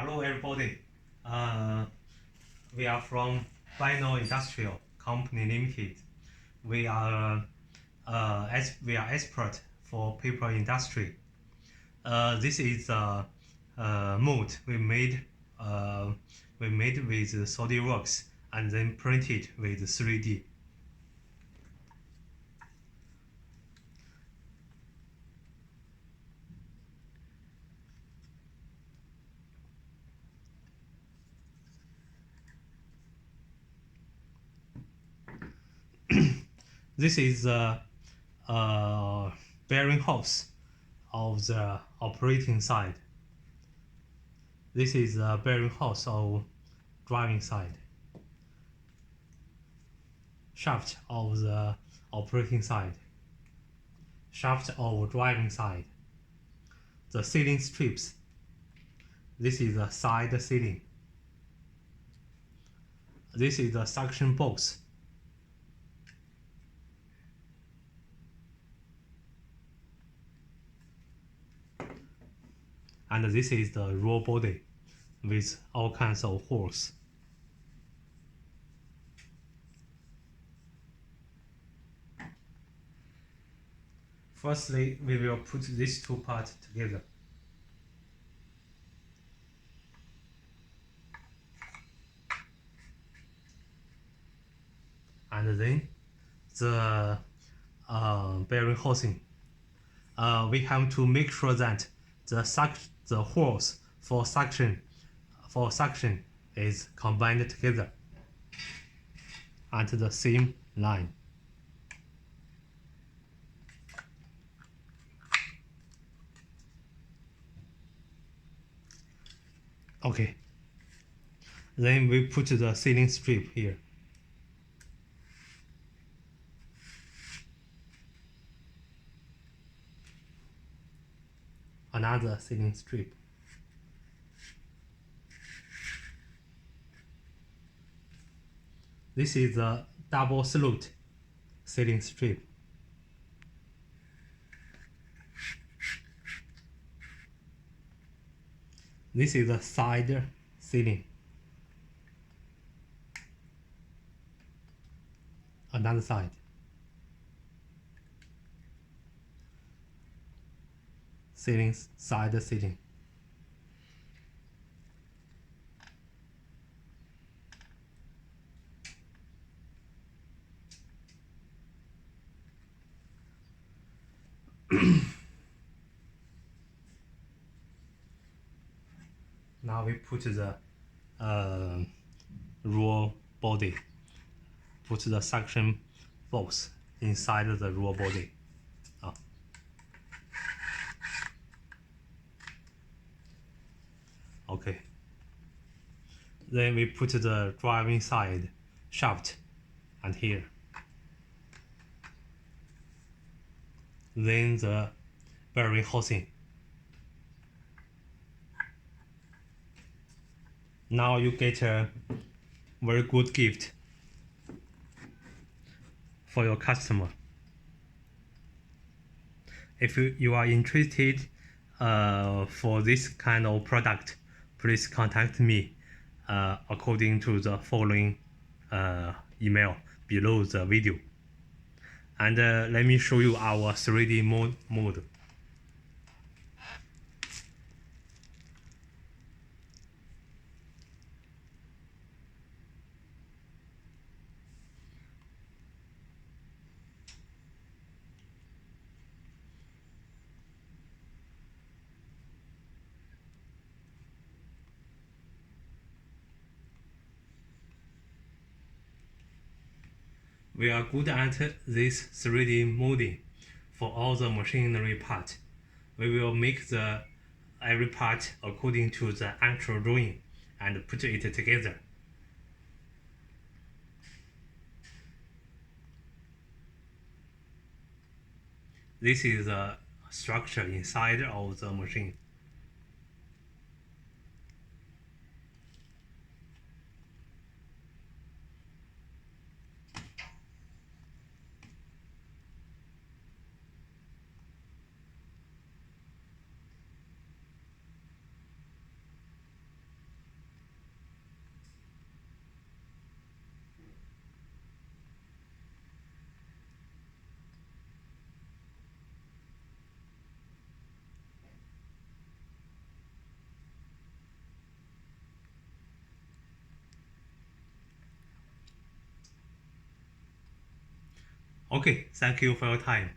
Hello everybody. Uh, we are from Bannor Industrial Company Limited. We are we are expert for paper industry. This is a mold we made with SolidWorks and then printed with 3D. This is the bearing hose of the operating side. This is the bearing hose of driving side. Shaft of the operating side. Shaft of driving side. The sealing strips. This is the side sealing. This is the suction box. And this is the raw body with all kinds of holes. Firstly, we will put these two parts together. And then the bearing housing. We have to make sure that the holes for suction is combined together at the same line. Okay. Then we put the sealing strip here. Another sealing strip. This is the double slot sealing strip. This is the side sealing. Another side. Sealing, side sealing. Now we put the raw body. Put the suction box inside the raw body. Okay. Then we put the driving side shaft and here. Then the bearing housing. Now you get a very good gift for your customer. If you are interested for this kind of product, please contact me according to the following email below the video. And let me show you our 3D mode. We are good at this 3D molding for all the machinery part. We will make every part according to the actual drawing and put it together. This is the structure inside of the machine. Okay, thank you for your time.